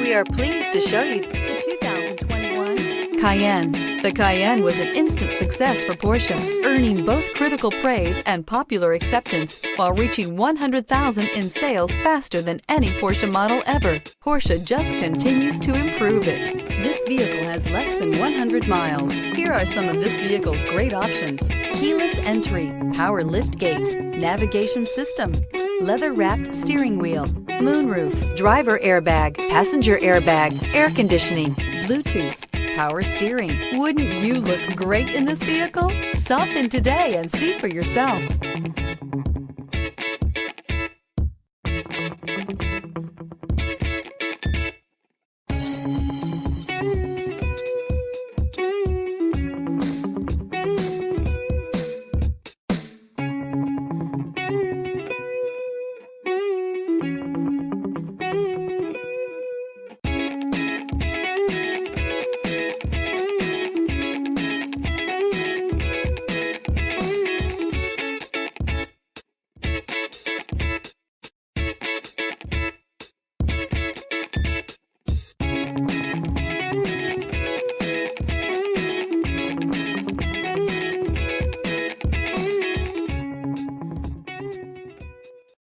We are pleased to show you the 2021 Cayenne. The Cayenne was an instant success for Porsche, earning both critical praise and popular acceptance while reaching 100,000 in sales faster than any Porsche model ever. Porsche just continues to improve it. This vehicle has less than 100 miles. Here are some of this vehicle's great options: keyless entry, power lift gate, navigation system, leather-wrapped steering wheel, moonroof, driver airbag, passenger airbag, air conditioning, Bluetooth, power steering. Wouldn't you look great in this vehicle? Stop in today and see for yourself.